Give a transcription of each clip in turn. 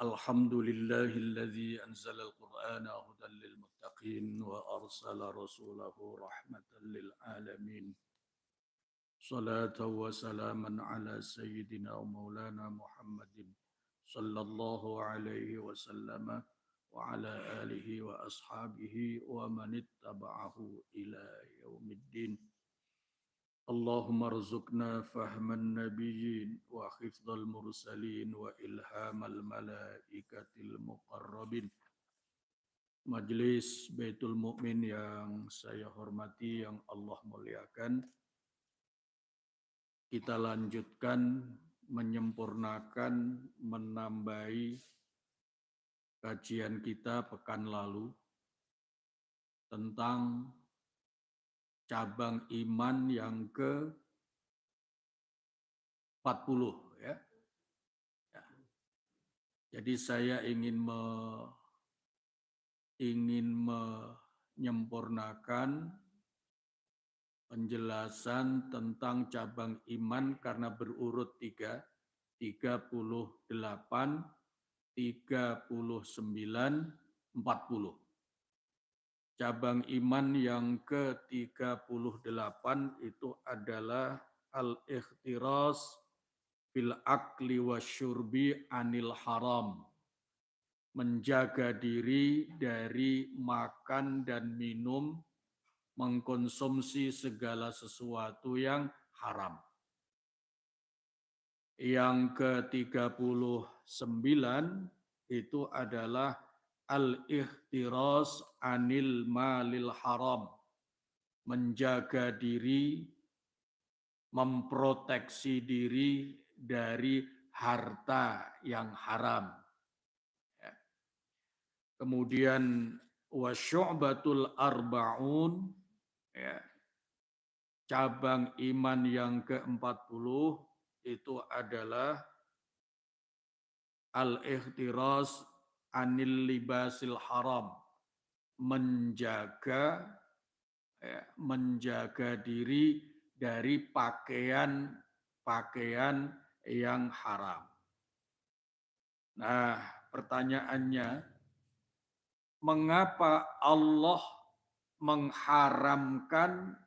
الحمد لله الذي أنزل القرآن هدى للمتقين وأرسل رسوله رحمة للعالمين صلاة وسلاما على سيدنا ومولانا محمد صلى الله عليه وسلم وعلى آله وأصحابه ومن اتبعه إلى يوم الدين. اللهم ارزقنا فهم النبيين وحفظ المرسلين وإلهام الملائكة المقربين. Majelis Baitul Mukmin yang saya hormati, yang Allah muliakan, kita lanjutkan menyempurnakan, menambahi kajian kita pekan lalu tentang cabang iman yang ke-40 ya. Jadi saya ingin menyempurnakan penjelasan tentang cabang iman karena berurut 38, 39, 40. Cabang iman yang ke-38 itu adalah al-ikhtiras fil akli wasyurbi anil haram. Menjaga diri dari makan dan minum, mengkonsumsi segala sesuatu yang haram. Yang ke-39 itu adalah al-ikhtiras anil malil haram. Menjaga diri, memproteksi diri dari harta yang haram. Kemudian wasyu'batul arba'un, ya, cabang iman yang ke-40 itu adalah al-ikhtiras anil libasil haram. Menjaga diri dari pakaian yang haram. Nah, pertanyaannya, mengapa Allah mengharamkan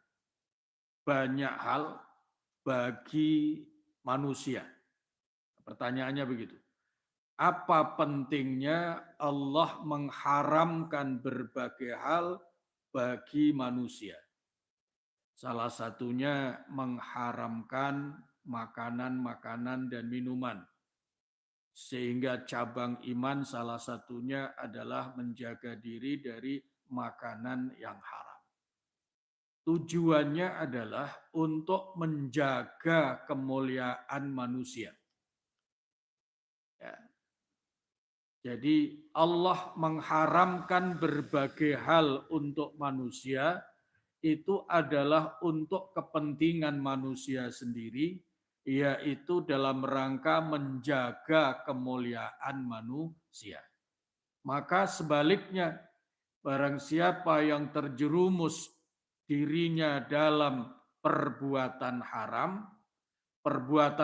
banyak hal bagi manusia? Pertanyaannya begitu. Apa pentingnya Allah mengharamkan berbagai hal bagi manusia? Salah satunya mengharamkan makanan-makanan dan minuman. Sehingga cabang iman salah satunya adalah menjaga diri dari makanan yang haram. Tujuannya adalah untuk menjaga kemuliaan manusia. Ya. Jadi Allah mengharamkan berbagai hal untuk manusia, itu adalah untuk kepentingan manusia sendiri, yaitu dalam rangka menjaga kemuliaan manusia. Maka sebaliknya, barang siapa yang terjerumus dirinya dalam perbuatan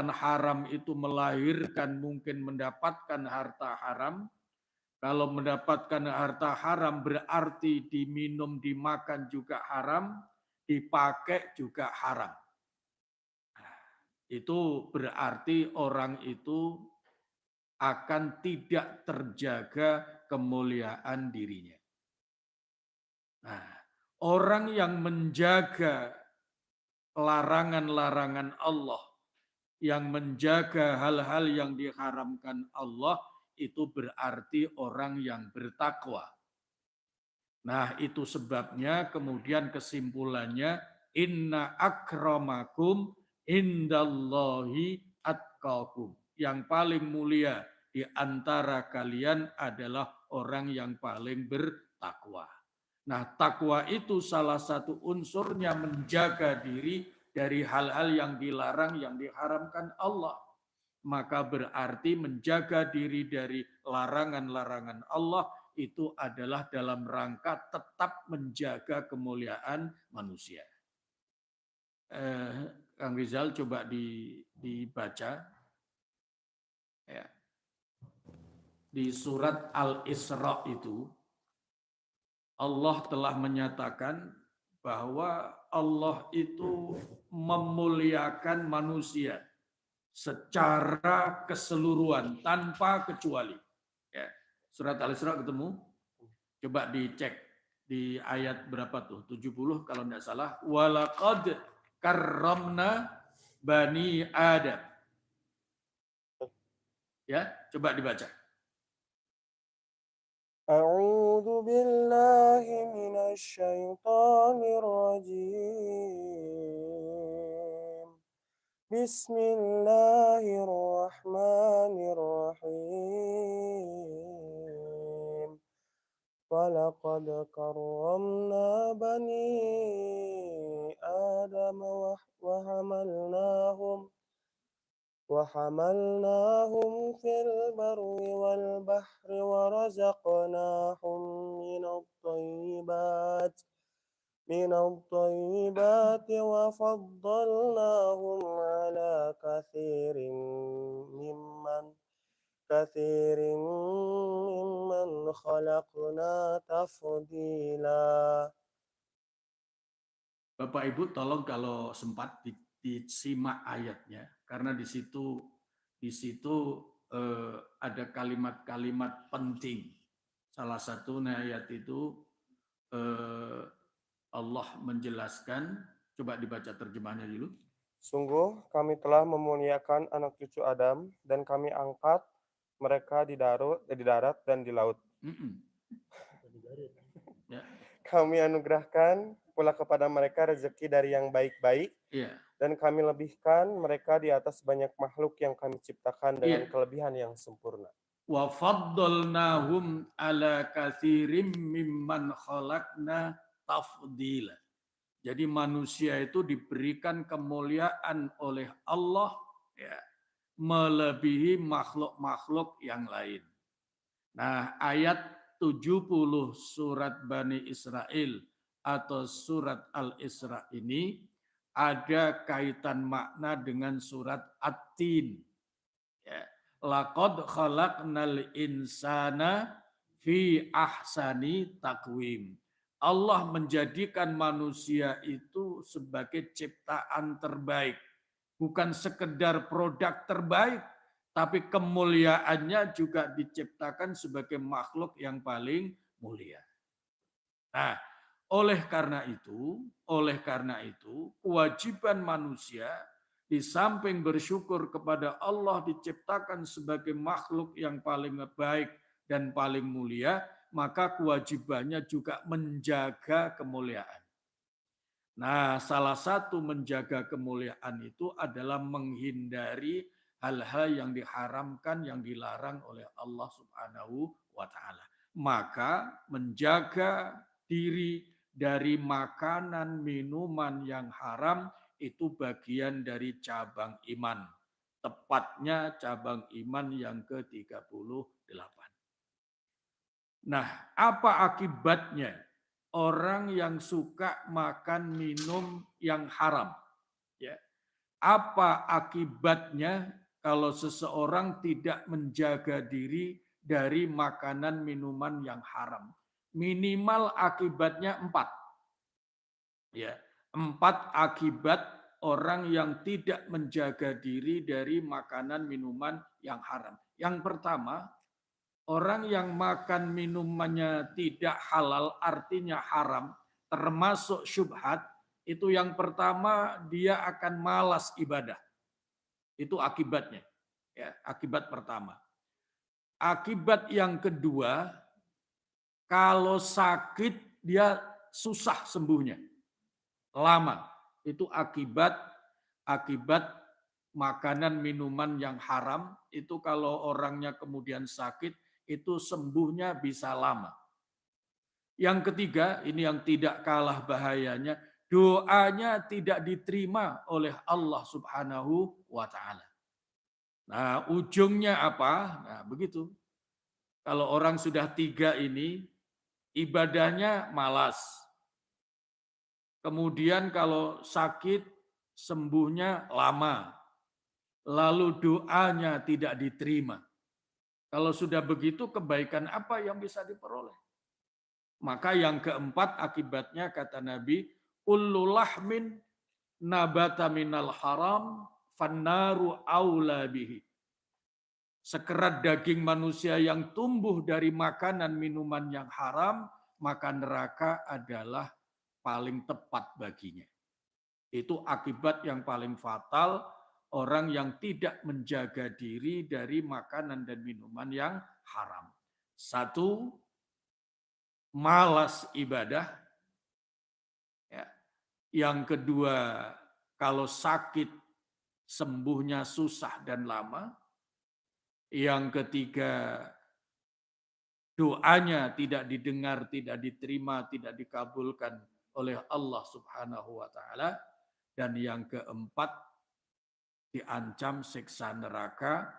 haram itu melahirkan mungkin mendapatkan harta haram. Kalau mendapatkan harta haram berarti diminum, dimakan juga haram, dipakai juga haram. Itu berarti orang itu akan tidak terjaga kemuliaan dirinya. Nah, orang yang menjaga larangan-larangan Allah, yang menjaga hal-hal yang diharamkan Allah, itu berarti orang yang bertakwa. Nah, itu sebabnya kemudian kesimpulannya, inna akramakum indallahi atqakum. Yang paling mulia di antara kalian adalah orang yang paling bertakwa. Nah, takwa itu salah satu unsurnya menjaga diri dari hal-hal yang dilarang, yang diharamkan Allah. Maka berarti menjaga diri dari larangan-larangan Allah itu adalah dalam rangka tetap menjaga kemuliaan manusia. Kang Rizal coba dibaca. Ya. di surat Al-Isra itu Allah telah menyatakan bahwa Allah itu memuliakan manusia secara keseluruhan tanpa kecuali. Ya. Surat Al-Isra ketemu? Coba dicek di ayat berapa tuh? 70 kalau tidak salah. Walaqad karramna bani Adam. Ya, coba dibaca. A'udzu billahi minasy syaithanir rajim. Bismillahirrahmanirrahim. Walaqad karramna bani Adam wa hamalnahum fil barri wal bahri wa razaqnahum minat thayyibati wa faddalnahum ala mimman khalaqna tafdila. Bapak Ibu tolong kalau sempat disimak ayatnya karena di situ ada kalimat-kalimat penting. Salah satu ayat itu Allah menjelaskan, coba dibaca terjemahnya dulu. Sungguh kami telah memuliakan anak cucu Adam dan kami angkat mereka di darat dan di laut. Ya. Kami anugerahkan pula kepada mereka rezeki dari yang baik-baik. Ya. Dan kami lebihkan mereka di atas banyak makhluk yang kami ciptakan dengan kelebihan yang sempurna. Wa faddalnahum ala katsirim mimman khalaqna tafdila. Jadi manusia itu diberikan kemuliaan oleh Allah ya, melebihi makhluk-makhluk yang lain. Nah, ayat 70 surat Bani Israel atau surat Al-Isra ini ada kaitan makna dengan surat At-Tin. Ya. Laqad khalaqnal insana fi ahsani taqwim. Allah menjadikan manusia itu sebagai ciptaan terbaik. Bukan sekedar produk terbaik, tapi kemuliaannya juga diciptakan sebagai makhluk yang paling mulia. Nah, oleh karena itu, kewajiban manusia di samping bersyukur kepada Allah diciptakan sebagai makhluk yang paling baik dan paling mulia, maka kewajibannya juga menjaga kemuliaan. Nah, salah satu menjaga kemuliaan itu adalah menghindari hal-hal yang diharamkan, yang dilarang oleh Allah Subhanahu wa Ta'ala. Maka menjaga diri dari makanan, minuman yang haram itu bagian dari cabang iman. Tepatnya cabang iman yang ke-38. Nah, apa akibatnya orang yang suka makan minum yang haram? Ya. Apa akibatnya kalau seseorang tidak menjaga diri dari makanan minuman yang haram? Minimal akibatnya 4. Ya, 4 akibat orang yang tidak menjaga diri dari makanan minuman yang haram. Yang pertama, orang yang makan minumannya tidak halal, artinya haram, termasuk syubhat, itu yang pertama dia akan malas ibadah. Itu akibatnya. Ya, akibat pertama. Akibat yang kedua, kalau sakit dia susah sembuhnya. Lama. Itu akibat makanan minuman yang haram, itu kalau orangnya kemudian sakit, itu sembuhnya bisa lama. Yang ketiga, ini yang tidak kalah bahayanya, doanya tidak diterima oleh Allah Subhanahu wa Ta'ala. Nah, ujungnya apa? Nah, begitu. Kalau orang sudah 3 ini, ibadahnya malas. Kemudian kalau sakit, sembuhnya lama. Lalu doanya tidak diterima. Kalau sudah begitu, kebaikan apa yang bisa diperoleh? Maka yang keempat akibatnya kata Nabi, kullu lahmin nabata minal haram fannaru aula bihi. Sekerat daging manusia yang tumbuh dari makanan minuman yang haram, maka neraka adalah paling tepat baginya. Itu akibat yang paling fatal orang yang tidak menjaga diri dari makanan dan minuman yang haram. Satu, malas ibadah. Ya. Yang kedua, kalau sakit sembuhnya susah dan lama. Yang ketiga, doanya tidak didengar, tidak diterima, tidak dikabulkan oleh Allah Subhanahu wa taala. Dan yang keempat, diancam siksa neraka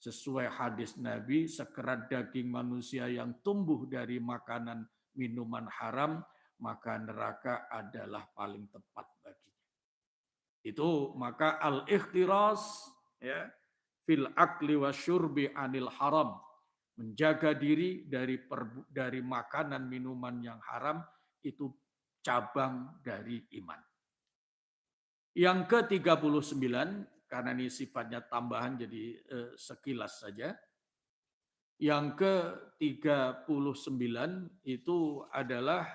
sesuai hadis Nabi, sekerat daging manusia yang tumbuh dari makanan minuman haram, maka neraka adalah paling tepat baginya. Itu maka al-ikhtiras ya fil akli wasyurbi anil haram, menjaga diri dari makanan minuman yang haram itu cabang dari iman. Yang ke-39, karena ini sifatnya tambahan jadi sekilas saja. Yang ke-39 itu adalah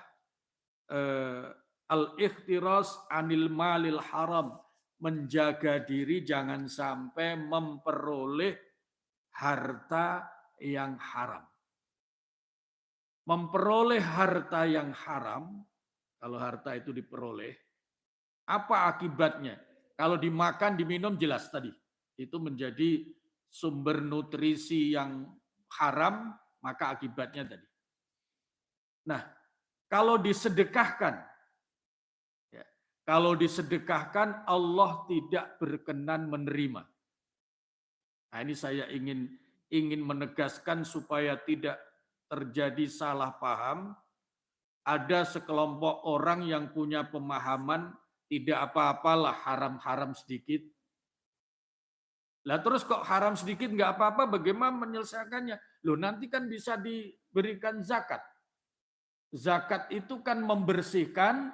al-ikhtiras anil malil haram, menjaga diri jangan sampai memperoleh harta yang haram. Memperoleh harta yang haram, kalau harta itu diperoleh, apa akibatnya? Kalau dimakan, diminum jelas tadi. Itu menjadi sumber nutrisi yang haram, maka akibatnya tadi. Nah, kalau disedekahkan, ya, kalau disedekahkan Allah tidak berkenan menerima. Nah, ini saya ingin menegaskan supaya tidak terjadi salah paham. Ada sekelompok orang yang punya pemahaman tidak apa-apalah haram-haram sedikit. Lah terus kok haram sedikit nggak apa-apa, bagaimana menyelesaikannya? Loh nanti kan bisa diberikan zakat. Zakat itu kan membersihkan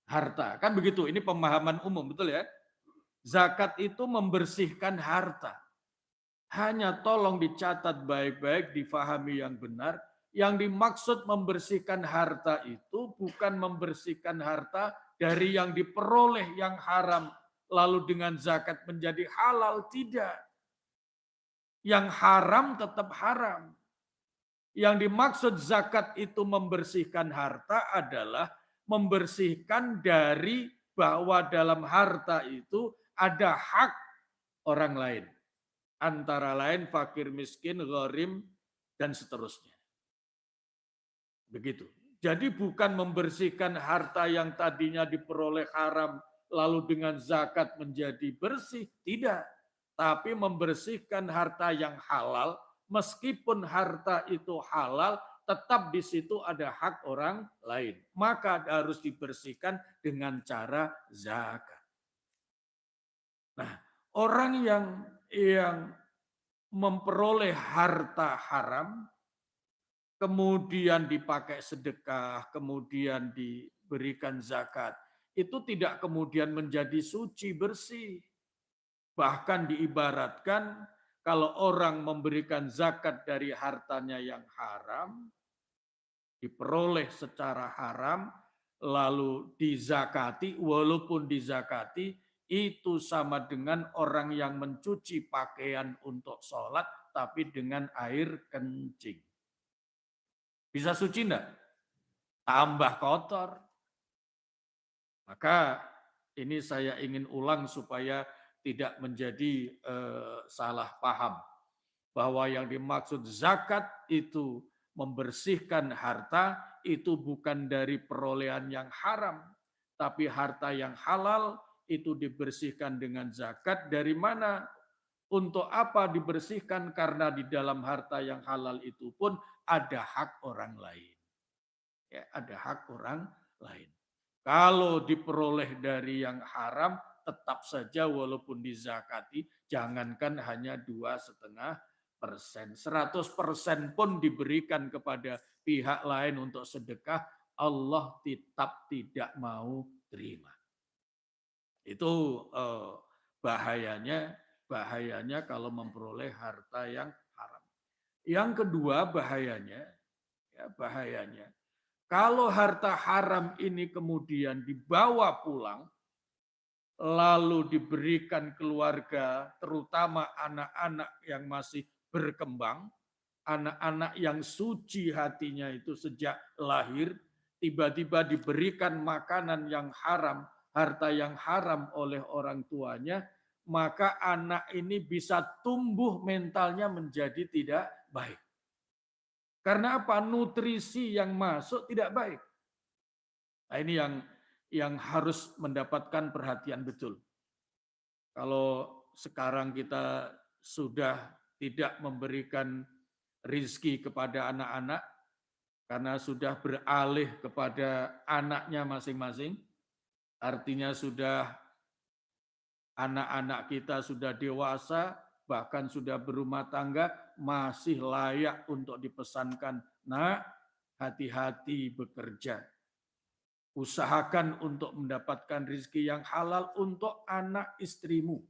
harta. Kan begitu, ini pemahaman umum, betul ya? Zakat itu membersihkan harta. Hanya tolong dicatat baik-baik, difahami yang benar. Yang dimaksud membersihkan harta itu bukan membersihkan harta dari yang diperoleh yang haram, lalu dengan zakat menjadi halal, tidak. Yang haram tetap haram. Yang dimaksud zakat itu membersihkan harta adalah membersihkan dari bahwa dalam harta itu ada hak orang lain. Antara lain fakir, miskin, gharim, dan seterusnya. Begitu. Jadi bukan membersihkan harta yang tadinya diperoleh haram, lalu dengan zakat menjadi bersih. Tidak. Tapi membersihkan harta yang halal, meskipun harta itu halal, tetap di situ ada hak orang lain. Maka harus dibersihkan dengan cara zakat. Nah, orang yang memperoleh harta haram, kemudian dipakai sedekah, kemudian diberikan zakat, itu tidak kemudian menjadi suci, bersih. Bahkan diibaratkan kalau orang memberikan zakat dari hartanya yang haram, diperoleh secara haram, lalu dizakati, walaupun dizakati, itu sama dengan orang yang mencuci pakaian untuk sholat, tapi dengan air kencing. Bisa suci enggak? Tambah kotor. Maka ini saya ingin ulang supaya tidak menjadi salah paham. Bahwa yang dimaksud zakat itu membersihkan harta, itu bukan dari perolehan yang haram. Tapi harta yang halal itu dibersihkan dengan zakat. Dari mana? Untuk apa dibersihkan? Karena di dalam harta yang halal itu pun ada hak orang lain. Ya, ada hak orang lain. Kalau diperoleh dari yang haram, tetap saja walaupun dizakati, jangankan hanya 2,5 100% pun diberikan kepada pihak lain untuk sedekah, Allah tetap tidak mau terima. Itu bahayanya kalau memperoleh harta yang haram. Yang kedua bahayanya kalau harta haram ini kemudian dibawa pulang lalu diberikan keluarga, terutama anak-anak yang masih berkembang, anak-anak yang suci hatinya itu sejak lahir, tiba-tiba diberikan makanan yang haram, harta yang haram oleh orang tuanya, maka anak ini bisa tumbuh mentalnya menjadi tidak baik. Karena apa? Nutrisi yang masuk tidak baik. Nah, ini yang harus mendapatkan perhatian betul. Kalau sekarang kita sudah tidak memberikan rizki kepada anak-anak, karena sudah beralih kepada anaknya masing-masing, artinya sudah anak-anak kita sudah dewasa, bahkan sudah berumah tangga, masih layak untuk dipesankan, nak, hati-hati bekerja. Usahakan untuk mendapatkan rezeki yang halal untuk anak istrimu.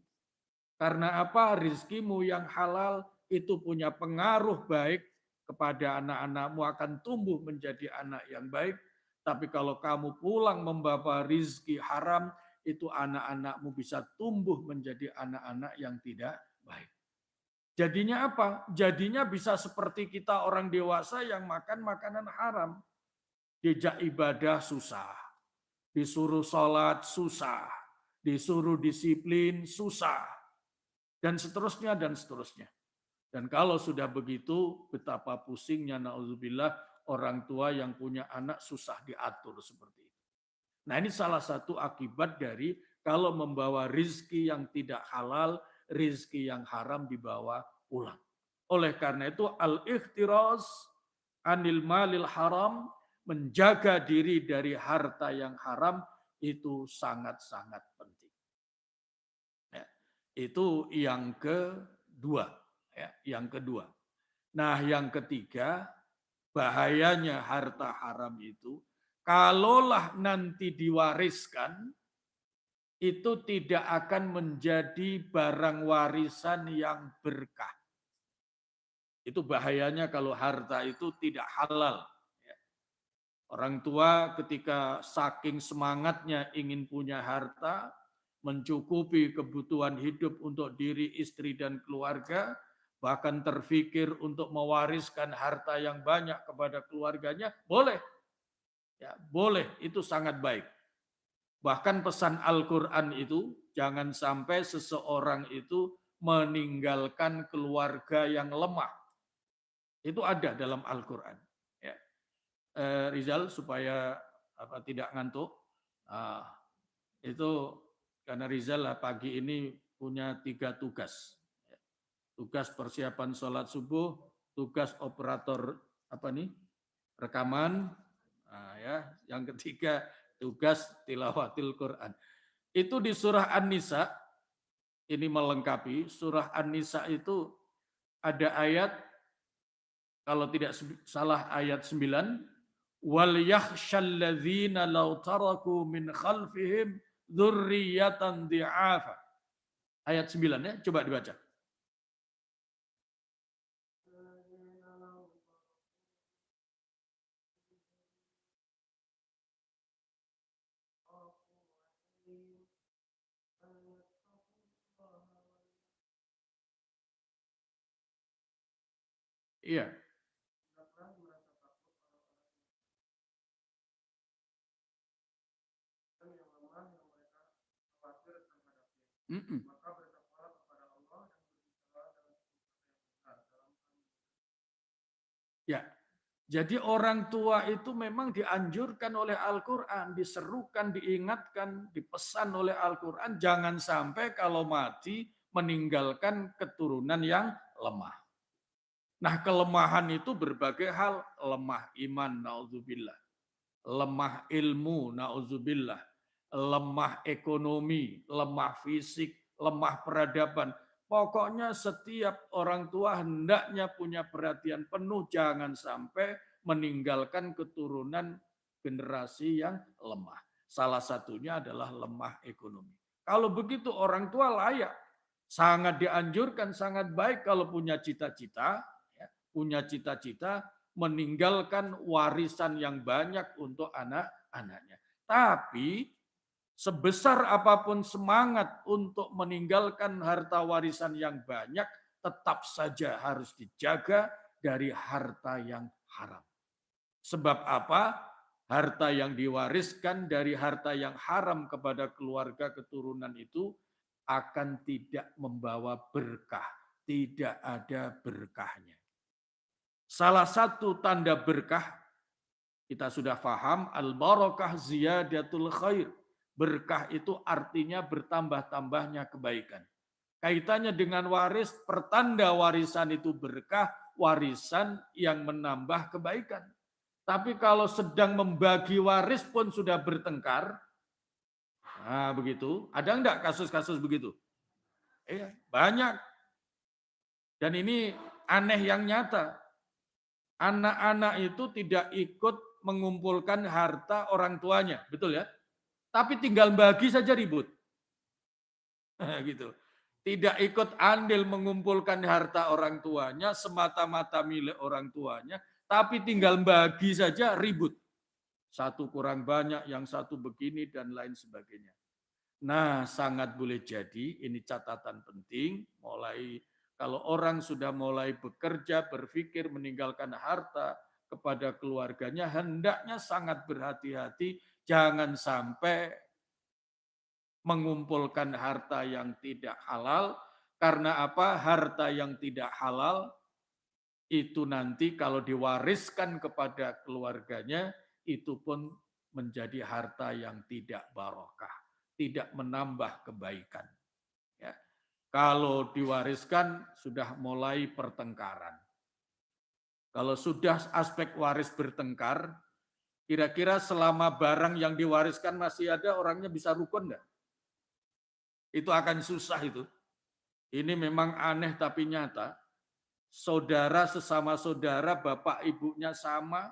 Karena apa? Rizkimu yang halal itu punya pengaruh baik kepada anak-anakmu, akan tumbuh menjadi anak yang baik. Tapi kalau kamu pulang membawa rizki haram, itu anak-anakmu bisa tumbuh menjadi anak-anak yang tidak baik. Jadinya apa? Jadinya bisa seperti kita orang dewasa yang makan makanan haram. Diajak ibadah susah, disuruh sholat susah, disuruh disiplin susah, dan seterusnya dan seterusnya. Dan kalau sudah begitu, betapa pusingnya naudzubillah orang tua yang punya anak susah diatur seperti itu. Nah, ini salah satu akibat dari kalau membawa rizki yang tidak halal, rizki yang haram dibawa pulang. Oleh karena itu al-ikhtiraz anil malil haram, menjaga diri dari harta yang haram itu sangat-sangat penting. Ya, itu yang kedua. Ya, yang kedua. Nah, yang ketiga, bahayanya harta haram itu, kalaulah nanti diwariskan, itu tidak akan menjadi barang warisan yang berkah. Itu bahayanya kalau harta itu tidak halal. Orang tua ketika saking semangatnya ingin punya harta, mencukupi kebutuhan hidup untuk diri, istri, dan keluarga, bahkan terfikir untuk mewariskan harta yang banyak kepada keluarganya, boleh. Ya, boleh, itu sangat baik. Bahkan pesan Al-Quran itu, jangan sampai seseorang itu meninggalkan keluarga yang lemah. Itu ada dalam Al-Quran. Rizal supaya tidak ngantuk. Itu karena Rizal pagi ini punya 3 tugas. Tugas persiapan sholat subuh, tugas operator rekaman, yang ketiga tugas tilawatil Quran. Itu di surah An-Nisa, ini melengkapi. Surah An-Nisa itu ada ayat, kalau tidak salah ayat 9, wal yakhshal ladzina law taraku min khalfihim dzurriyyatan dhi'afa. Ayat 9 ya, coba dibaca. Iya. Ya, jadi orang tua itu memang dianjurkan oleh Al-Quran, diserukan, diingatkan, dipesan oleh Al-Quran, jangan sampai kalau mati meninggalkan keturunan yang lemah. Nah, kelemahan itu berbagai hal, lemah iman, na'udzubillah, lemah ilmu, na'udzubillah, lemah ekonomi, lemah fisik, lemah peradaban. Pokoknya setiap orang tua hendaknya punya perhatian penuh, jangan sampai meninggalkan keturunan generasi yang lemah. Salah satunya adalah lemah ekonomi. Kalau begitu orang tua layak, sangat dianjurkan, sangat baik kalau punya cita-cita, ya, punya cita-cita meninggalkan warisan yang banyak untuk anak-anaknya. Tapi sebesar apapun semangat untuk meninggalkan harta warisan yang banyak, tetap saja harus dijaga dari harta yang haram. Sebab apa? Harta yang diwariskan dari harta yang haram kepada keluarga keturunan itu akan tidak membawa berkah. Tidak ada berkahnya. Salah satu tanda berkah, kita sudah paham, al-barakah ziyadatul khair. Berkah itu artinya bertambah-tambahnya kebaikan. Kaitannya dengan waris, pertanda warisan itu berkah, warisan yang menambah kebaikan. Tapi kalau sedang membagi waris pun sudah bertengkar, nah begitu. Ada enggak kasus-kasus begitu? Iya, banyak. Dan ini aneh yang nyata. Anak-anak itu tidak ikut mengumpulkan harta orang tuanya, betul ya? Tapi tinggal bagi saja ribut. Gitu. Tidak ikut andil mengumpulkan harta orang tuanya, semata-mata milik orang tuanya, tapi tinggal bagi saja ribut. Satu kurang banyak, yang satu begini, dan lain sebagainya. Nah, sangat boleh jadi, ini catatan penting, mulai kalau orang sudah mulai bekerja, berpikir meninggalkan harta kepada keluarganya, hendaknya sangat berhati-hati, jangan sampai mengumpulkan harta yang tidak halal. Karena apa? Harta yang tidak halal itu nanti kalau diwariskan kepada keluarganya, itu pun menjadi harta yang tidak barokah, tidak menambah kebaikan. Ya. Kalau diwariskan sudah mulai pertengkaran. Kalau sudah aspek waris bertengkar, kira-kira selama barang yang diwariskan masih ada, orangnya bisa rukun enggak? Itu akan susah itu. Ini memang aneh tapi nyata. Saudara sesama saudara, bapak ibunya sama,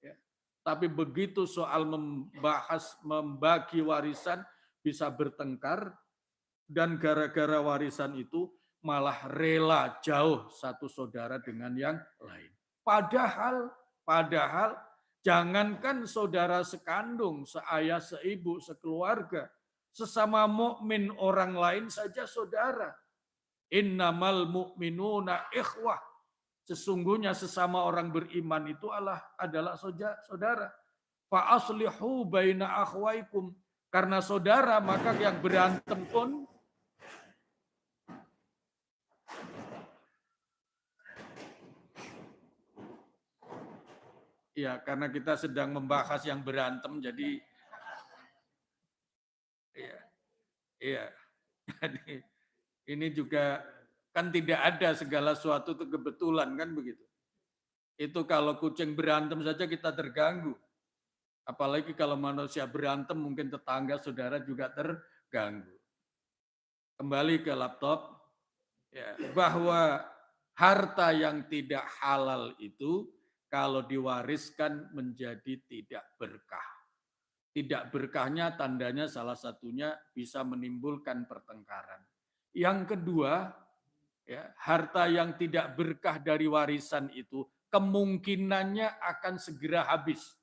ya. Tapi begitu soal membagi warisan bisa bertengkar, dan gara-gara warisan itu malah rela jauh satu saudara dengan yang lain. Padahal jangankan saudara sekandung, seayah, seibu, sekeluarga, sesama mukmin orang lain saja saudara. Innamal mu'minuna ikhwah. Sesungguhnya sesama orang beriman itu adalah saudara. Fa aslihu baina akhwaikum. Karena saudara, maka yang berantem pun ya, karena kita sedang membahas yang berantem, jadi iya, iya. Jadi ini juga kan tidak ada segala sesuatu itu kebetulan kan begitu. Itu kalau kucing berantem saja kita terganggu. Apalagi kalau manusia berantem mungkin tetangga saudara juga terganggu. Kembali ke laptop, ya, bahwa harta yang tidak halal itu kalau diwariskan menjadi tidak berkah. Tidak berkahnya tandanya salah satunya bisa menimbulkan pertengkaran. Yang kedua, ya, harta yang tidak berkah dari warisan itu kemungkinannya akan segera habis.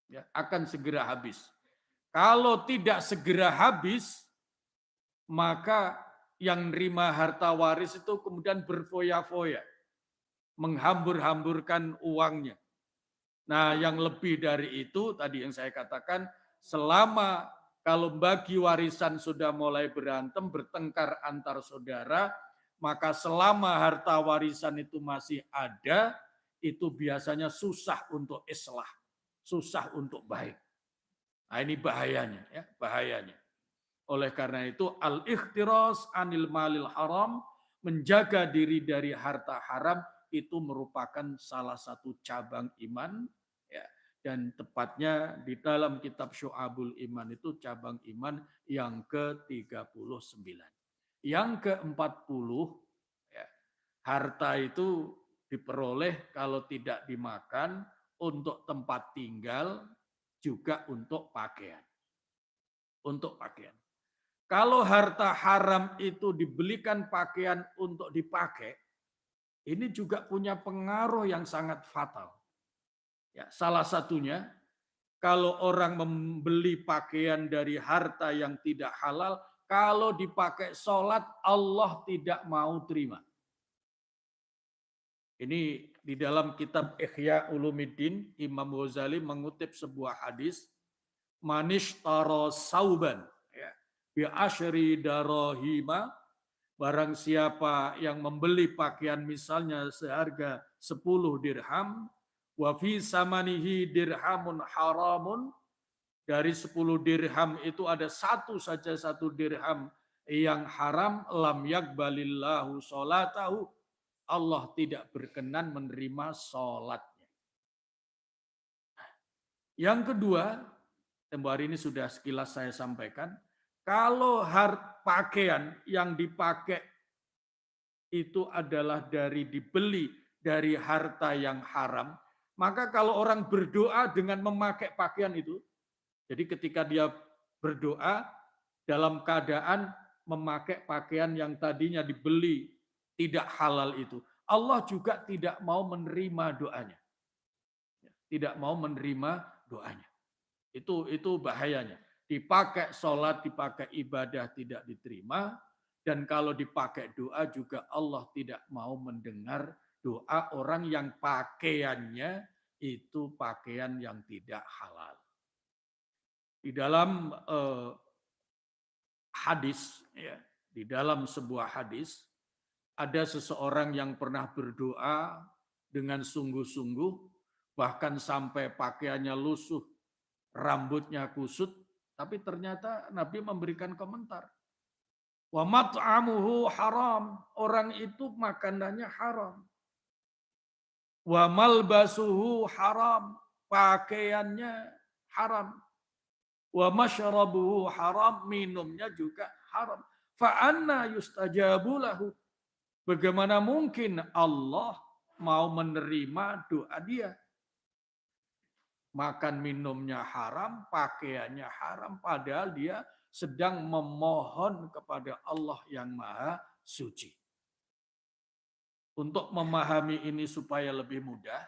Ya, akan segera habis. Kalau tidak segera habis, maka yang nerima harta waris itu kemudian berfoya-foya, menghambur-hamburkan uangnya. Nah, yang lebih dari itu tadi yang saya katakan, selama kalau bagi warisan sudah mulai berantem, bertengkar antar saudara, maka selama harta warisan itu masih ada, itu biasanya susah untuk islah, susah untuk baik. Nah, ini bahayanya, ya, bahayanya. Oleh karena itu, al-ikhtiras anil malil haram, menjaga diri dari harta haram, itu merupakan salah satu cabang iman, ya, dan tepatnya di dalam kitab Syu'abul Iman itu cabang iman yang ke-39. Yang ke-40, ya, harta itu diperoleh kalau tidak dimakan, untuk tempat tinggal, juga untuk pakaian. Untuk pakaian. Kalau harta haram itu dibelikan pakaian untuk dipakai, ini juga punya pengaruh yang sangat fatal. Ya, salah satunya, kalau orang membeli pakaian dari harta yang tidak halal, kalau dipakai sholat, Allah tidak mau terima. Ini di dalam kitab Ihya Ulumuddin, Imam Ghazali mengutip sebuah hadis, manishtara sauban, ya, bi asyri darahima, barang siapa yang membeli pakaian misalnya seharga 10 dirham, wa fi samanihi dirhamun haramun, dari 10 dirham itu ada satu dirham yang haram, lam yakbalillahu sholatahu, Allah tidak berkenan menerima sholatnya. Yang kedua, tempo hari ini sudah sekilas saya sampaikan, kalau pakaian yang dipakai itu adalah dibeli dari harta yang haram, maka kalau orang berdoa dengan memakai pakaian itu, jadi ketika dia berdoa dalam keadaan memakai pakaian yang tadinya dibeli tidak halal itu, Allah juga tidak mau menerima doanya. Tidak mau menerima doanya. Itu bahayanya. Dipakai sholat, dipakai ibadah tidak diterima, dan kalau dipakai doa juga Allah tidak mau mendengar doa orang yang pakaiannya itu pakaian yang tidak halal. Di dalam hadis, ya, di dalam sebuah hadis, ada seseorang yang pernah berdoa dengan sungguh-sungguh, bahkan sampai pakaiannya lusuh, rambutnya kusut, tapi ternyata Nabi memberikan komentar. Wa mat'amuhu haram, orang itu makanannya haram. Wa malbasuhu haram, pakaiannya haram. Wa masyrabuhu haram, minumnya juga haram. Fa anna yustajabu lahu, bagaimana mungkin Allah mau menerima doa dia? Makan minumnya haram, pakaiannya haram, padahal dia sedang memohon kepada Allah yang Maha Suci. Untuk memahami ini supaya lebih mudah,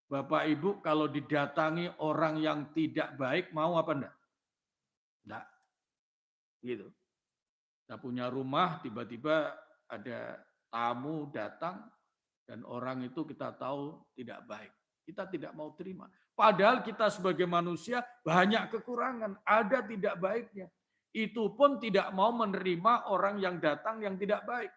Bapak Ibu kalau didatangi orang yang tidak baik, mau apa enggak? Enggak. Gitu. Kita punya rumah, tiba-tiba ada tamu datang, dan orang itu kita tahu tidak baik. Kita tidak mau terima. Padahal kita sebagai manusia banyak kekurangan, ada tidak baiknya. Itu pun tidak mau menerima orang yang datang yang tidak baik.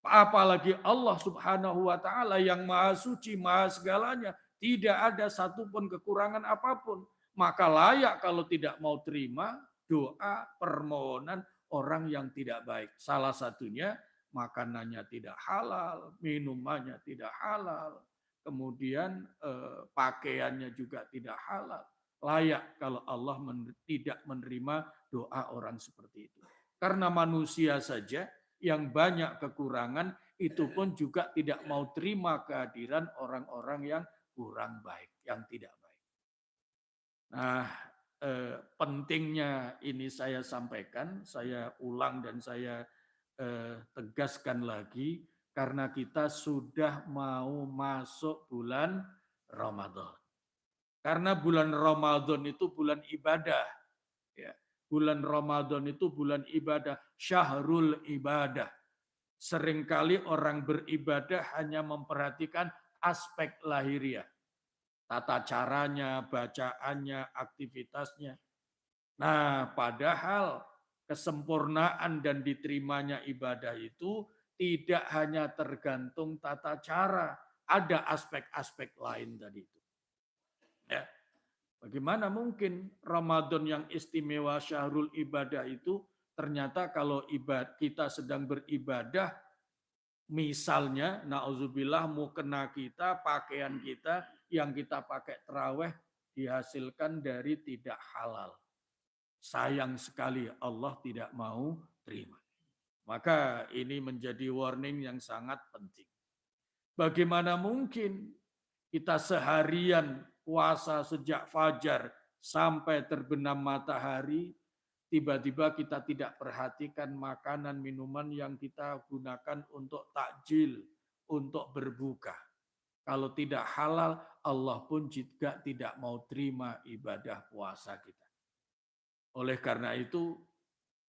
Apalagi Allah Subhanahu wa taala yang Maha Suci, Maha segalanya, tidak ada satupun kekurangan apapun. Maka layak kalau tidak mau terima doa permohonan orang yang tidak baik. Salah satunya makanannya tidak halal, minumannya tidak halal, kemudian pakaiannya juga tidak halal. Layak kalau Allah tidak menerima doa orang seperti itu. Karena manusia saja yang banyak kekurangan, itu pun juga tidak mau terima kehadiran orang-orang yang kurang baik, yang tidak baik. Nah, pentingnya ini saya sampaikan, saya ulang dan saya tegaskan lagi, karena kita sudah mau masuk bulan Ramadan. Karena bulan Ramadan itu bulan ibadah. Ya. Bulan Ramadan itu bulan ibadah, syahrul ibadah. Seringkali orang beribadah hanya memperhatikan aspek lahiriah. Tata caranya, bacaannya, aktivitasnya. Nah, padahal kesempurnaan dan diterimanya ibadah itu tidak hanya tergantung tata cara, ada aspek-aspek lain tadi itu. Ya. Bagaimana mungkin Ramadan yang istimewa syahrul ibadah itu ternyata kalau kita sedang beribadah, misalnya nauzubillah mukena kita, pakaian kita yang kita pakai terawih dihasilkan dari tidak halal. Sayang sekali Allah tidak mau terima. Maka ini menjadi warning yang sangat penting. Bagaimana mungkin kita seharian puasa sejak fajar sampai terbenam matahari, tiba-tiba kita tidak perhatikan makanan minuman yang kita gunakan untuk takjil, untuk berbuka. Kalau tidak halal, Allah pun juga tidak mau terima ibadah puasa kita. Oleh karena itu,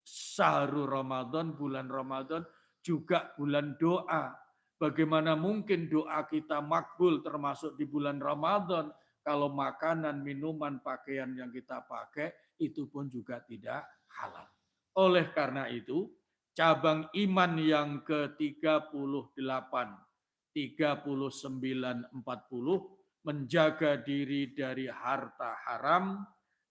Syahrul Ramadan, bulan Ramadan juga bulan doa. Bagaimana mungkin doa kita makbul termasuk di bulan Ramadan kalau makanan, minuman, pakaian yang kita pakai itu pun juga tidak halal. Oleh karena itu, cabang iman yang ke-38, 39, 40 menjaga diri dari harta haram,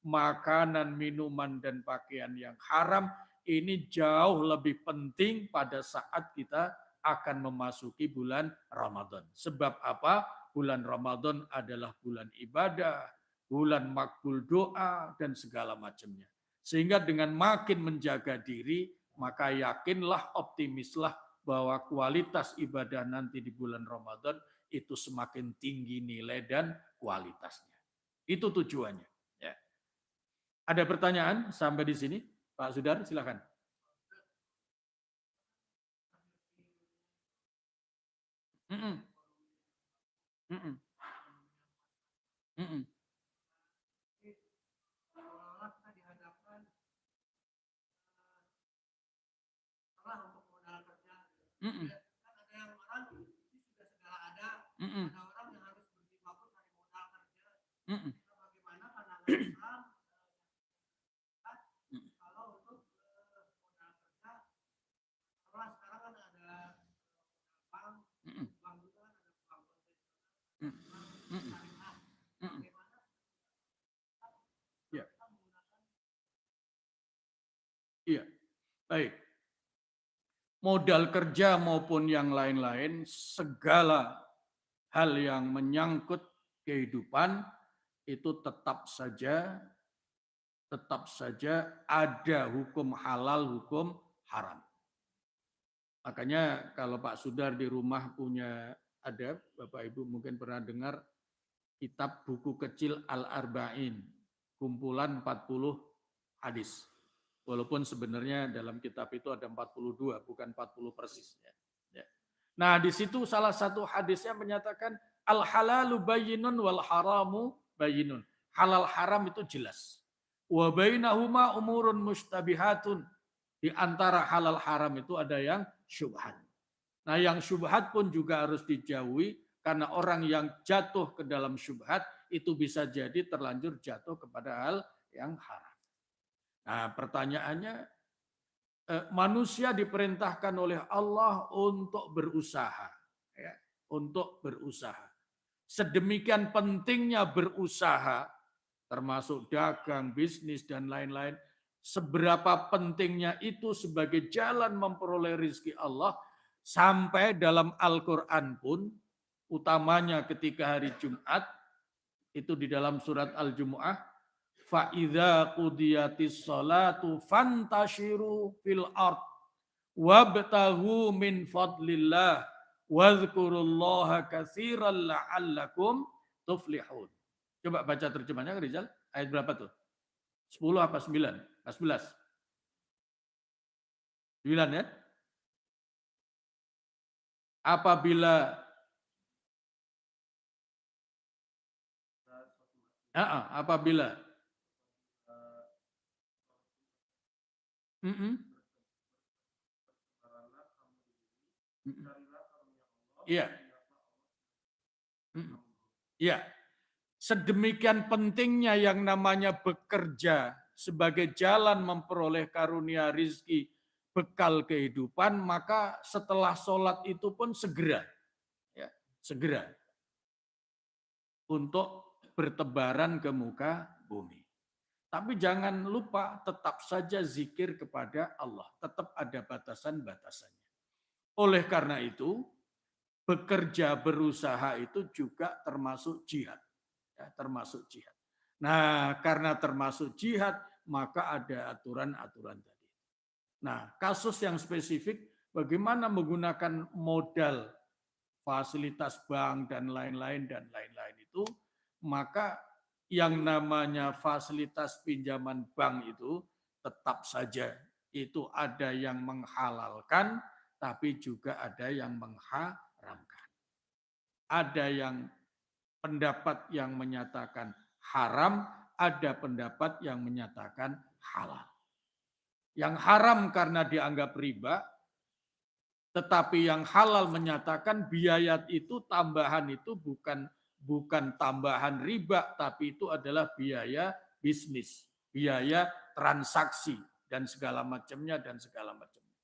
makanan, minuman, dan pakaian yang haram, ini jauh lebih penting pada saat kita akan memasuki bulan Ramadan. Sebab apa? Bulan Ramadan adalah bulan ibadah, bulan makbul doa, dan segala macamnya. Sehingga dengan makin menjaga diri, maka yakinlah, optimislah bahwa kualitas ibadah nanti di bulan Ramadan itu semakin tinggi nilai dan kualitasnya. Itu tujuannya. Ya. Ada pertanyaan sampai di sini? Pak Sudar, silakan. Mm-mm. Mm-mm. Mm-mm. Mm-mm. Mm-mm. Mm-mm. Mm-mm. Mm-mm. Mm-mm. Ya. Iya, baik. Modal kerja maupun yang lain-lain, segala hal yang menyangkut kehidupan itu tetap saja ada hukum halal, hukum haram. Makanya kalau Pak Sudar di rumah punya, ada Bapak Ibu mungkin pernah dengar kitab buku kecil Al-Arba'in, kumpulan 40 hadis. Walaupun sebenarnya dalam kitab itu ada 42, bukan 40 persis. Ya. Nah, di situ salah satu hadisnya menyatakan al-halalu bayyinun wal haramu bayyinun. Halal haram itu jelas. Wa bainahuma umurun mustabihatun. Di antara halal haram itu ada yang syubhat. Nah, yang syubhat pun juga harus dijauhi karena orang yang jatuh ke dalam syubhat itu bisa jadi terlanjur jatuh kepada hal yang haram. Nah, pertanyaannya, manusia diperintahkan oleh Allah untuk berusaha, ya, untuk berusaha. Sedemikian pentingnya berusaha, termasuk dagang, bisnis, dan lain-lain. Seberapa pentingnya itu sebagai jalan memperoleh rezeki Allah, sampai dalam Al-Quran pun, utamanya ketika hari Jumat, itu di dalam surat Al-Jumu'ah, فَإِذَا قُضِيَتِ الصَّلَاةُ فَانْتَشِرُوا فِي الْأَرْضِ وَابْتَغُوا مِنْ فَضْلِ اللَّهِ وَاذْكُرُوا اللَّهَ كَثِيرًا لَعَلَّكُمْ تُفْلِحُونَ. Coba baca terjemahnya, Rizal. Ayat berapa tuh? 10 apa 9? 11. 9 ya? Apabila apabila Iya. Iya. Sedemikian pentingnya yang namanya bekerja sebagai jalan memperoleh karunia rizki, bekal kehidupan, maka setelah sholat itu pun segera, ya, segera untuk bertebaran ke muka bumi. Tapi jangan lupa tetap saja zikir kepada Allah, tetap ada batasan-batasannya. Oleh karena itu, bekerja, berusaha itu juga termasuk jihad. Ya, termasuk jihad. Nah, karena termasuk jihad, maka ada aturan-aturan tadi. Nah, kasus yang spesifik bagaimana menggunakan modal fasilitas bank dan lain-lain itu, maka yang namanya fasilitas pinjaman bank itu tetap saja itu ada yang menghalalkan, tapi juga ada yang mengharamkan. Ada yang pendapat yang menyatakan haram, ada pendapat yang menyatakan halal. Yang haram karena dianggap riba, tetapi yang halal menyatakan biaya itu tambahan itu bukan tambahan riba, tapi itu adalah biaya bisnis, biaya transaksi dan segala macamnya dan segala macamnya.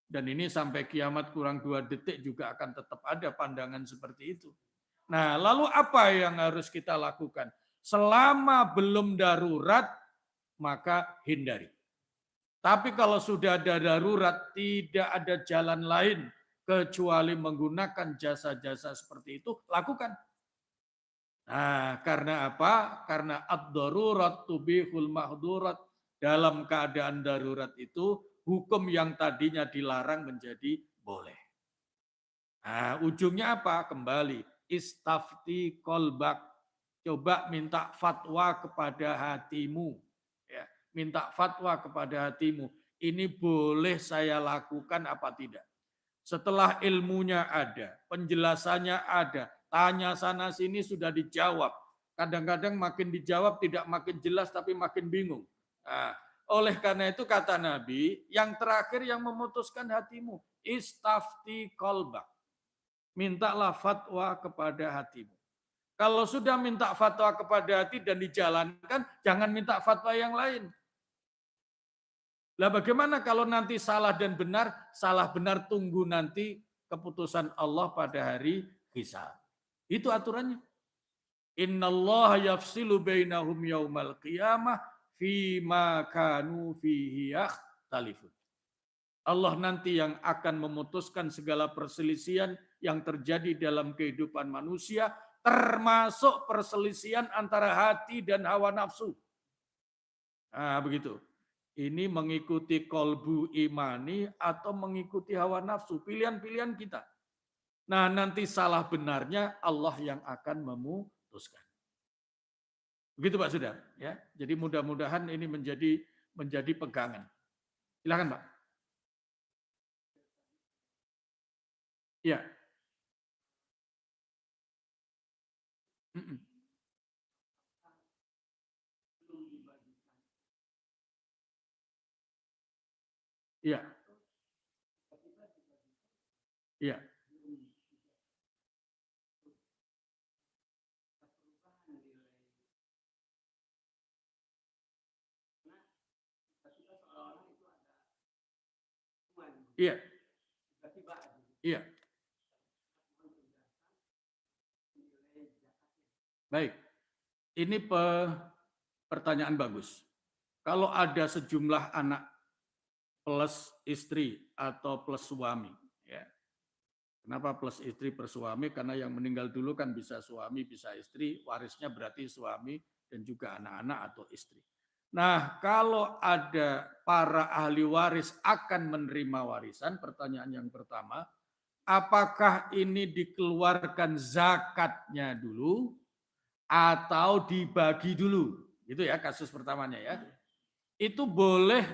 Dan ini sampai kiamat kurang 2 detik juga akan tetap ada pandangan seperti itu. Nah, lalu apa yang harus kita lakukan? Selama belum darurat, maka hindari. Tapi kalau sudah ada darurat, tidak ada jalan lain kecuali menggunakan jasa-jasa seperti itu, lakukan. Nah, karena apa? Karena ad-darurat tubihul mahdurat. Dalam keadaan darurat itu, hukum yang tadinya dilarang menjadi boleh. Nah, ujungnya apa? Kembali, istafti kolbak. Coba minta fatwa kepada hatimu. Ya, minta fatwa kepada hatimu. Ini boleh saya lakukan apa tidak? Setelah ilmunya ada, penjelasannya ada, tanya sana sini sudah dijawab. Kadang-kadang makin dijawab tidak makin jelas tapi makin bingung. Nah, oleh karena itu kata Nabi, yang terakhir yang memutuskan hatimu, istafti kolbak. Mintalah fatwa kepada hatimu. Kalau sudah minta fatwa kepada hati dan dijalankan, jangan minta fatwa yang lain. Lah bagaimana kalau nanti salah dan benar, salah benar tunggu nanti keputusan Allah pada hari hisab. Itu aturannya. Innallaha yafsilu bainahum yaumal qiyamah fima kanu fihi yakhtalifun. Allah nanti yang akan memutuskan segala perselisihan yang terjadi dalam kehidupan manusia, termasuk perselisihan antara hati dan hawa nafsu. Nah, begitu. Ini mengikuti kolbu imani atau mengikuti hawa nafsu, pilihan-pilihan kita. Nah, nanti salah benarnya Allah yang akan memutuskan. Begitu Pak Sudah, ya. Jadi mudah-mudahan ini menjadi pegangan. Silakan Pak. Ya. Iya. Iya. Iya. Iya. Baik. Ini pertanyaan bagus. Kalau ada sejumlah anak plus istri atau plus suami, ya. Kenapa plus istri per suami? Karena yang meninggal dulu kan bisa suami, bisa istri, warisnya berarti suami dan juga anak-anak atau istri. Nah, kalau ada para ahli waris akan menerima warisan, pertanyaan yang pertama, apakah ini dikeluarkan zakatnya dulu atau dibagi dulu? Itu ya kasus pertamanya ya. Itu boleh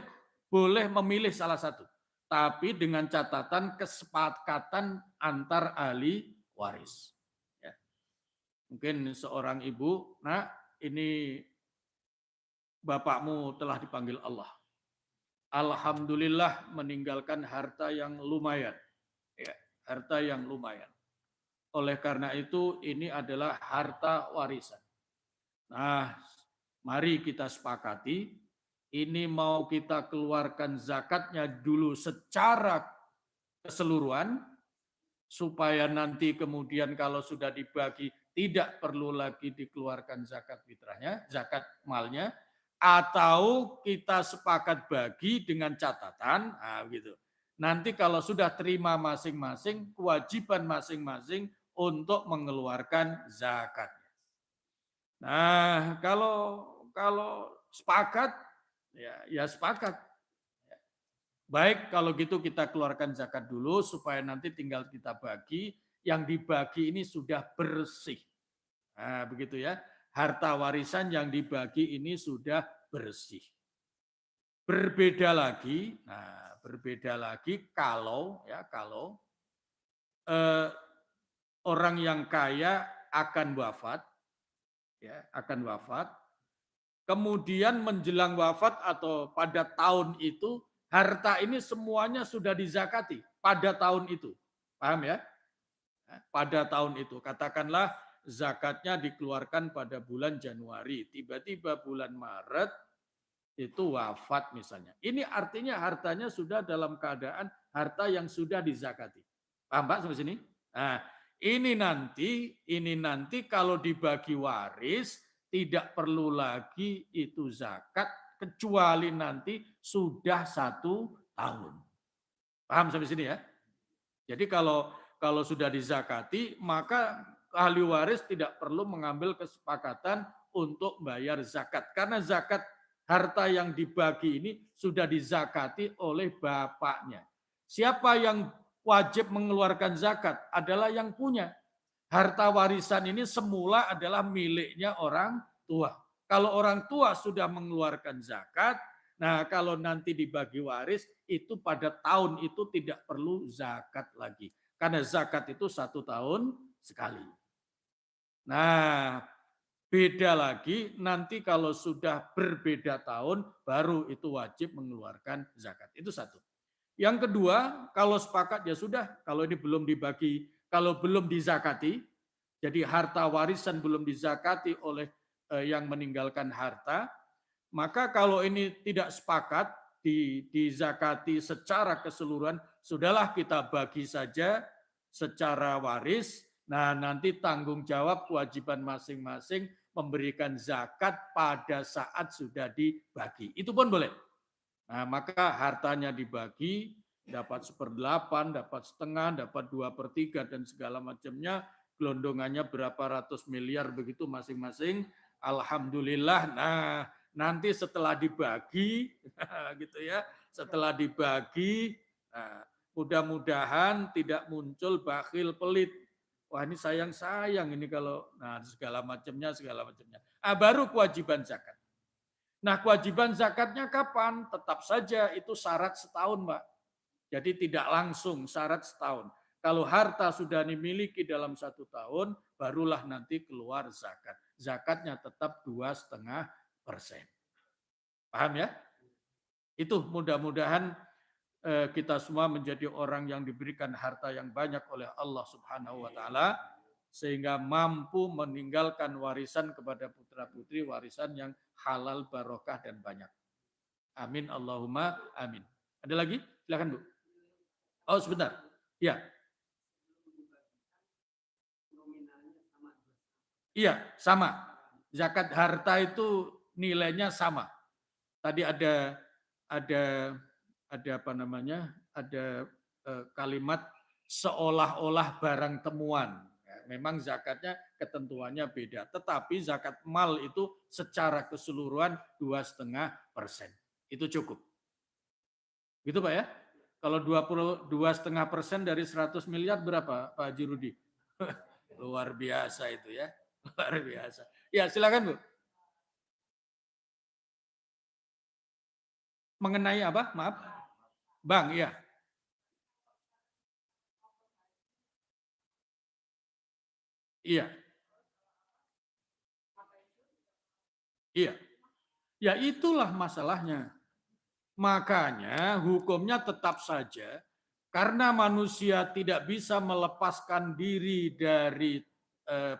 memilih salah satu, tapi dengan catatan kesepakatan antar ahli waris. Ya. Mungkin seorang ibu, nah ini bapakmu telah dipanggil Allah. Alhamdulillah meninggalkan harta yang lumayan. Ya, harta yang lumayan. Oleh karena itu ini adalah harta warisan. Nah, mari kita sepakati, ini mau kita keluarkan zakatnya dulu secara keseluruhan, supaya nanti kemudian kalau sudah dibagi tidak perlu lagi dikeluarkan zakat fitrahnya, zakat malnya, atau kita sepakat bagi dengan catatan, nah gitu. Nanti kalau sudah terima masing-masing, kewajiban masing-masing untuk mengeluarkan zakatnya. Nah, kalau sepakat, ya sepakat. Baik, kalau gitu kita keluarkan zakat dulu supaya nanti tinggal kita bagi. Yang dibagi ini sudah bersih. Nah, begitu ya. Harta warisan yang dibagi ini sudah bersih. Berbeda lagi kalau eh, orang yang kaya akan wafat, ya, akan wafat. Kemudian menjelang wafat atau pada tahun itu, harta ini semuanya sudah dizakati pada tahun itu. Paham ya? Pada tahun itu. Katakanlah zakatnya dikeluarkan pada bulan Januari. Tiba-tiba bulan Maret itu wafat misalnya. Ini artinya hartanya sudah dalam keadaan harta yang sudah dizakati. Paham Pak sampai sini? Nah, ini nanti kalau dibagi waris tidak perlu lagi itu zakat kecuali nanti sudah 1 tahun. Paham sampai sini ya? Jadi kalau sudah dizakati, maka ahli waris tidak perlu mengambil kesepakatan untuk bayar zakat. Karena zakat harta yang dibagi ini sudah dizakati oleh bapaknya. Siapa yang wajib mengeluarkan zakat? Adalah yang punya. Harta warisan ini semula adalah miliknya orang tua. Kalau orang tua sudah mengeluarkan zakat, nah kalau nanti dibagi waris, itu pada tahun itu tidak perlu zakat lagi. Karena zakat itu 1 tahun sekali. Nah, beda lagi nanti kalau sudah berbeda tahun, baru itu wajib mengeluarkan zakat. Itu satu. Yang kedua, kalau sepakat ya sudah, kalau ini belum dibagi, kalau belum dizakati, jadi harta warisan belum dizakati oleh yang meninggalkan harta, maka kalau ini tidak sepakat dizakati secara keseluruhan, sudahlah kita bagi saja secara waris. Nah, nanti tanggung jawab kewajiban masing-masing memberikan zakat pada saat sudah dibagi. Itu pun boleh. Nah, maka hartanya dibagi, dapat 1/8, dapat setengah, dapat 2/3, dan segala macamnya, gelondongannya berapa ratus miliar begitu masing-masing. Alhamdulillah. Nah, nanti setelah dibagi, gitu ya, setelah dibagi, nah, mudah-mudahan tidak muncul bakhil pelit. Wah ini sayang ini kalau, nah segala macamnya. Baru kewajiban zakat. Nah, kewajiban zakatnya kapan? Tetap saja itu syarat setahun, Mbak. Jadi tidak langsung syarat setahun. Kalau harta sudah dimiliki dalam 1 tahun, barulah nanti keluar zakat. Zakatnya tetap 2,5%. Paham ya? Itu mudah-mudahan kita semua menjadi orang yang diberikan harta yang banyak oleh Allah Subhanahu wa taala sehingga mampu meninggalkan warisan kepada putra-putri, warisan yang halal, barokah, dan banyak. Amin, Allahumma amin. Ada lagi? Silakan Bu. Oh sebentar. Ya. Iya, sama. Zakat harta itu nilainya sama. Tadi ada apa namanya? Ada kalimat seolah-olah barang temuan. Memang zakatnya ketentuannya beda. Tetapi zakat mal itu secara keseluruhan 2,5%. Itu cukup. Gitu Pak ya? Kalau 22,5% dari 100 miliar berapa Pak Haji Rudi? Luar biasa itu ya. Luar biasa. Ya silakan Bu. Mengenai apa? Maaf. Bang, ya. Iya. Iya. Ya itulah masalahnya. Makanya hukumnya tetap saja karena manusia tidak bisa melepaskan diri dari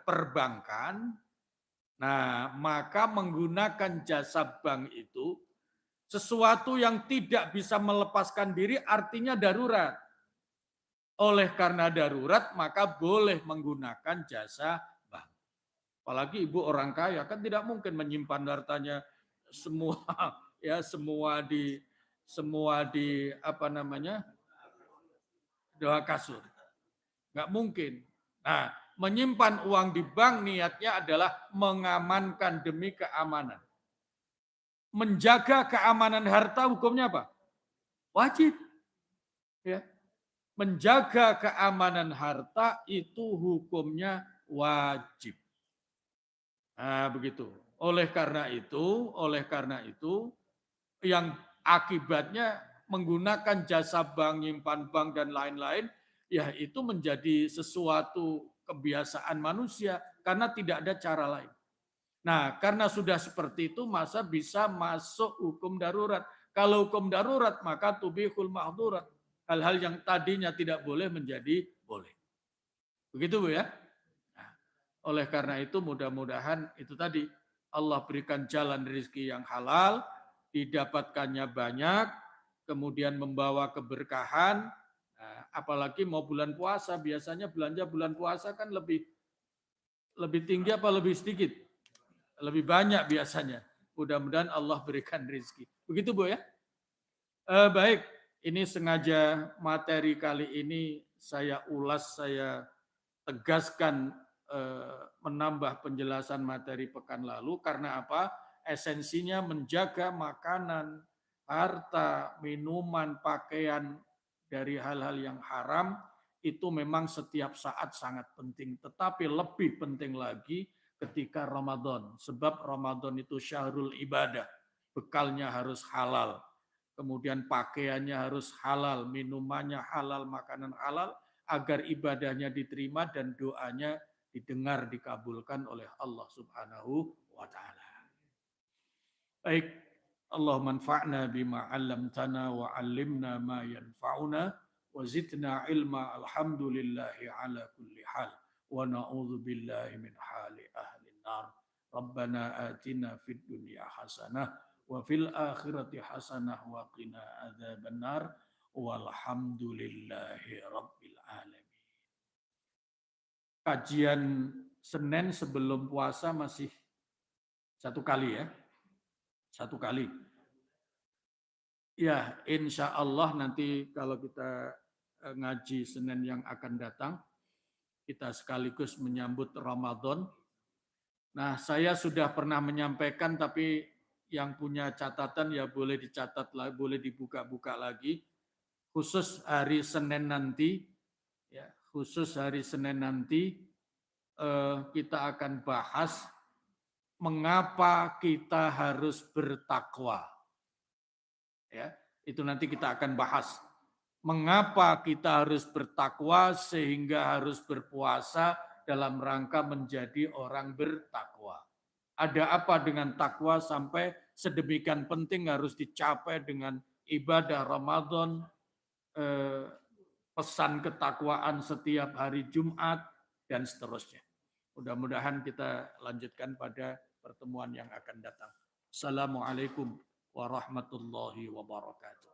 perbankan. Nah, maka menggunakan jasa bank itu sesuatu yang tidak bisa melepaskan diri artinya darurat. Oleh karena darurat maka boleh menggunakan jasa bank. Apalagi ibu orang kaya kan tidak mungkin menyimpan hartanya semua ya semua di apa namanya doa kasur. Nggak mungkin. Nah, menyimpan uang di bank niatnya adalah mengamankan demi keamanan. Menjaga keamanan harta hukumnya apa? Wajib. Ya. Menjaga keamanan harta itu hukumnya wajib. Nah, begitu. Oleh karena itu yang akibatnya menggunakan jasa bank, nyimpan bank dan lain-lain, ya itu menjadi sesuatu kebiasaan manusia karena tidak ada cara lain. Nah, karena sudah seperti itu, masa bisa masuk hukum darurat. Kalau hukum darurat, maka tubihul mahdurat. Hal-hal yang tadinya tidak boleh menjadi boleh. Begitu Bu ya? Nah, oleh karena itu mudah-mudahan itu tadi Allah berikan jalan rezeki yang halal, didapatkannya banyak, kemudian membawa keberkahan. Nah, apalagi mau bulan puasa, biasanya belanja bulan puasa kan lebih tinggi apa lebih sedikit? Lebih banyak biasanya. Mudah-mudahan Allah berikan rezeki. Begitu Bu ya? Baik, ini sengaja materi kali ini saya ulas, saya tegaskan menambah penjelasan materi pekan lalu. Karena apa? Esensinya menjaga makanan, harta, minuman, pakaian dari hal-hal yang haram itu memang setiap saat sangat penting. Tetapi lebih penting lagi ketika Ramadan. Sebab Ramadan itu syahrul ibadah. Bekalnya harus halal. Kemudian pakaiannya harus halal, minumannya halal, makanan halal, agar ibadahnya diterima dan doanya didengar, dikabulkan oleh Allah Subhanahu wa Ta'ala. Baik, Allah manfa'na bima 'allamtana wa 'allimna ma yanfa'una wa zidna ilma, alhamdulillahi ala kulli hal wa na'udzu billahi min hali ahli nar. Rabbana atina fid dunya hasanah wa fil akhirati hasanah wa qina adzabannar walhamdulillahi rabbil alamin. Kajian Senin sebelum puasa masih satu kali ya. Satu kali. Ya, insya Allah nanti kalau kita ngaji Senin yang akan datang, kita sekaligus menyambut Ramadan. Nah, saya sudah pernah menyampaikan, tapi yang punya catatan ya boleh dicatat, boleh dibuka-buka lagi. Khusus hari Senin nanti, ya, khusus hari Senin nanti kita akan bahas mengapa kita harus bertakwa. Ya, itu nanti kita akan bahas. Mengapa kita harus bertakwa sehingga harus berpuasa dalam rangka menjadi orang bertakwa. Ada apa dengan takwa sampai sedemikian penting harus dicapai dengan ibadah Ramadan, pesan ketakwaan setiap hari Jumat, dan seterusnya. Mudah-mudahan kita lanjutkan pada pertemuan yang akan datang. Assalamualaikum warahmatullahi wabarakatuh.